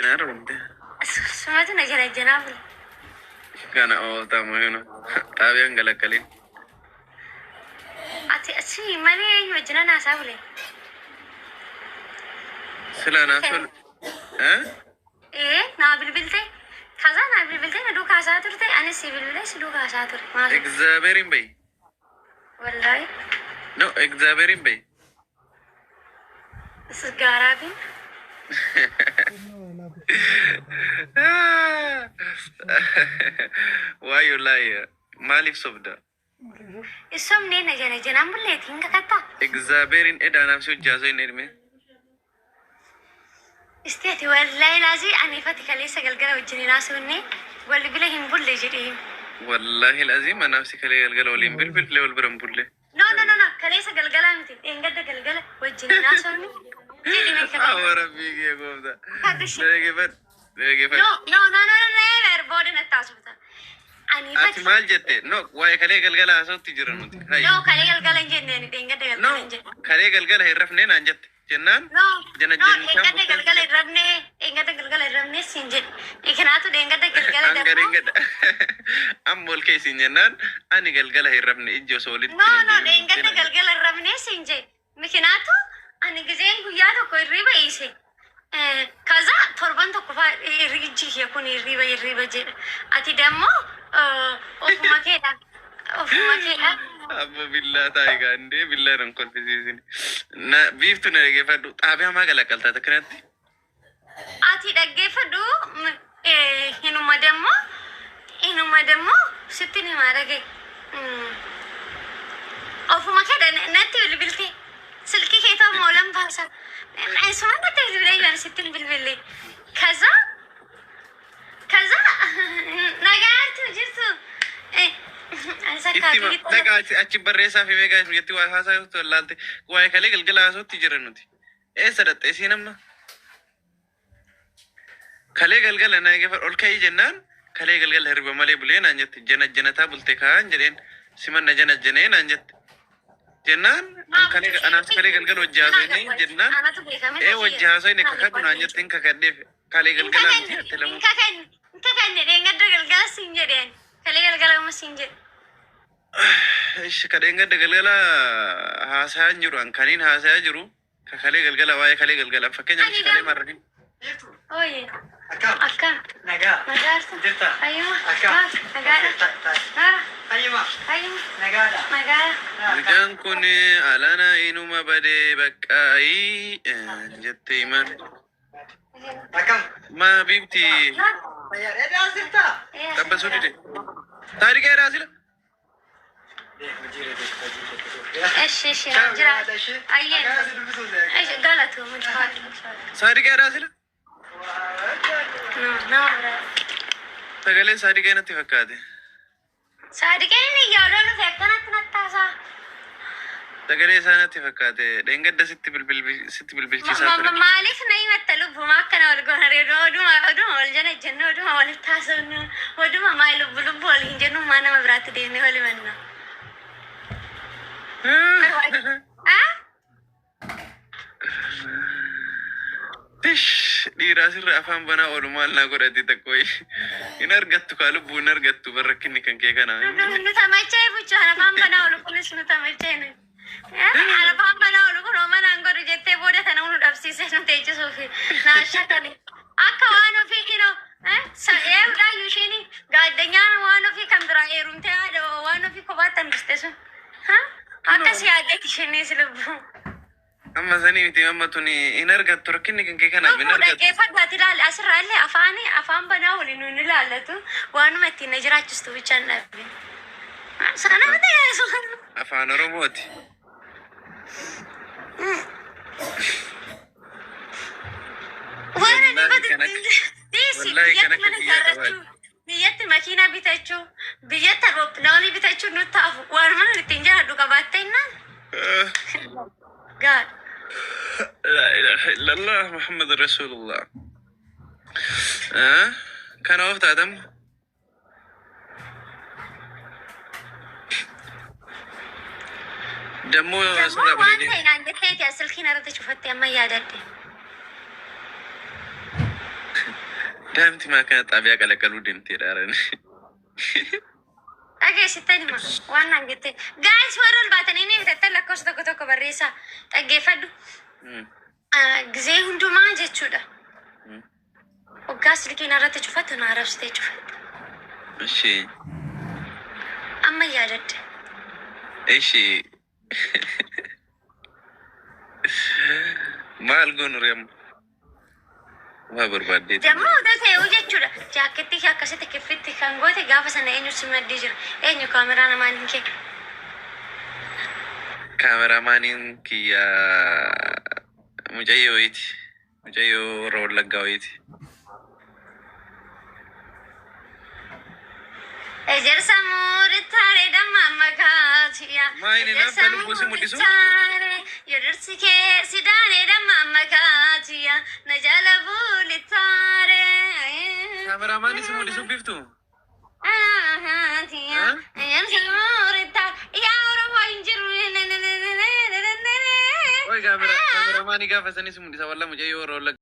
Naroonte. Sumatu na jira janaabul. Kana ooltaa moyona. Taabiyaan galakkalin. Ati malee wajjina naasaa bule. Sila naasul. Naa bilbilte. Kaza naa bilbilte na duukaa isaa turte. Ani si bilbilee si duukaa isaa ture. Maali? Egzaabeerin bayi. Wallahi. No, egzaabeerin bayi. Sigaaraa Why you lie? Malif sobda. Isomne na janaan bulleetiin kakata. Egzaabeerin edanaaf si hojjaaso hin edme. Isteeti wallahi laazii ani fati kaleessa galgala wajjin naasonne walli bila hin bulle jedhee. Wallahi lazim anaaf si kalee galgala waliin bilbilee wal biran bulle. No, kaleessa galgala miti. Engadda galgala wajjin naasonne. Rabbi kee goofta. Dhaggeeffadhu. No, boodin attaasufta. Ati maal jette? No, waa'ee kalee galgala haasawutti jira nuti. No, kalee galgala hin jenneen, engadda galgala hin jenne. Kalee galgala hin rafnee naan jette. Jennaan? Engadda galgala hin rafnee siin jedhe. Ikinaatu engadda galgala darbu. Amma ol keessiin jennaan ani galgala hin rafne ijji osoo walitti. No, engadda galgala hin rafnee siin jedhe. Mikinaatu ani giseen guyyaa tokko hirriba hiise. Kaza torban tokko ijji kun hirriba jedha. Ati dammoo ofuma keedha. Abba billaa taa'e gaandee billaa nan kolfisiisini. Biiftu na dhaggeeffadhu. Xaabiyaa maa qalaqaltaa akkanatti? Ati dhaggeeffadhu hinuma dammoo sitti ni maa dhagee. Ofuma keedha natti bilbiltee. Silkii keetaa moolan baasa. Sumaan natti bilbilee yoon sittin bilbilee. Kaza nagaartu jirtu. Dhagaa achi barreessaa fi meegaa jetti waa haasaa laalte waa'ee kalee galgala haasawutti jira nuti. Eessa dhaxxee siin amma? Kalee galgala na eegefa ol ka'ii jennaan kalee galgala hirriba malee bulee naan jette janataa bulte kaan jedheen simanna janajjanee naan jette. Jennaan anaaf kalee galgala wajji haasawinee jennaan wajji haasawinee kakadhu naan jetteen kakadheef kalee galgala miti jette lamu. Kakanne dheengadda galgala siin jedheen kalee galgala uma siin jedhe. Kadeen gadda galgala haasaa jiru ankaniin haasaa jiru kalee galgala waa'ee kalee galgala fakkeenyaaf kalee marraniin. Oye. Akka. Nagaarsa. Ayyuma. Nagaadha. Ayyuma. Nagaadha. Midhaan kun alana inuma badee baqqaayii jettee himan. Maa biifti. Tabbasuu dide. Taarikaa eraa sila. Eshi jira. Ayyee. Galatu mucaatu. Taarikaa eraa sila. No. Sagalee saadiqee natti fakkaate. Saadiqeen inni yaadoo dhufe akkanatti nattaasaa. Sagalee isaa natti fakkaate. Dheengadda sitti bilbilchiisaa ture. Maaliif na himatta lubbuma akkana wal goonaree oduma wal jala jennu oduma walitti haasofnu oduma maa lubbu wal hin jennu maa nama biraatti deemnee wal himanna. Dhiiraa sirra afaan banaa oolumaal naa godhate tokko hin argattu kaa lubbuu hin argattu barrakkinni kan kee kana. Nu tamachee buchaan afaan banaa oolu kunis nu tamachee nu. Afaan banaa oolu kun oomanaan godhu jettee booda kana nu dhabsiisee nu teechisuuf naasha kane. Akka waan ofii kinoo eeguudhaan yuushiin gaaddanyaan waan ofii kan biraa heerumtee haadha waan ofii kophaatti hambiste sun. Akkas yaaddeetti ishiinis lubbuu. Amma sanii miti amma tuni hin argattu rakkinni kan kee kanaaf hin argattu. Dhaggeeffadhaati ilaali asirraallee afaan banaa waliin nuun ilaallatu waanuma ittiin na jiraachistu bichaan dhaabbe. Sana miti afaan Oromooti. Waan biyyatti makiinaa bitachuu biyyatti aeroppilaanii bitachuu nutti hafu waanuma nuti ittiin jiraadhu qabaattee innaan. Gaadha. لا إله إلا الله محمد رسول الله. كان وقت آدم دمو سنة بلدي. وانت عندك هيك أصل كنا رد شوفتي أما يادتي. daamti maa kana xaabiyaa qalaqaluu deemtee dhaaran. Dhageessitanii ma waan naan jettee gaa'is warra ol baatanii ni bitattan lakkoofsa tokko tokko barreessaa dhaggeeffadhu. Gizee hundumaa jechuudha. Waggaa silkiin irratti cufattu na arabsitee cufatte. Ishee. Amma yaadadde. Ishee. Maal goonu reemu? Waa barbaadde. Jammoo ta'ee jechuudha. Jaakettii akkasitti kiffitti kan goote gaafa sana eenyu si maddii jira. Eenyu kaameraa namaan hin kee. Kaameraamaaniin kiyya mucayyoo wayiiti. Mucayyoo warra Wallaggaa wayiiti. Ejersa muuritaare damma makaatiya. Maayini naafta lubbuu si mul'isu? Yodersi kee sidaane damma makaatiya. Na jala buulitaare. Kaameraamaanii si mul'isu biftu? Ejersa muuritaare. Yaa Oromoo hin jiru. Kaameraamaanii gaafa sanii si mul'isa walla mucayyoo warra Wallaggaa.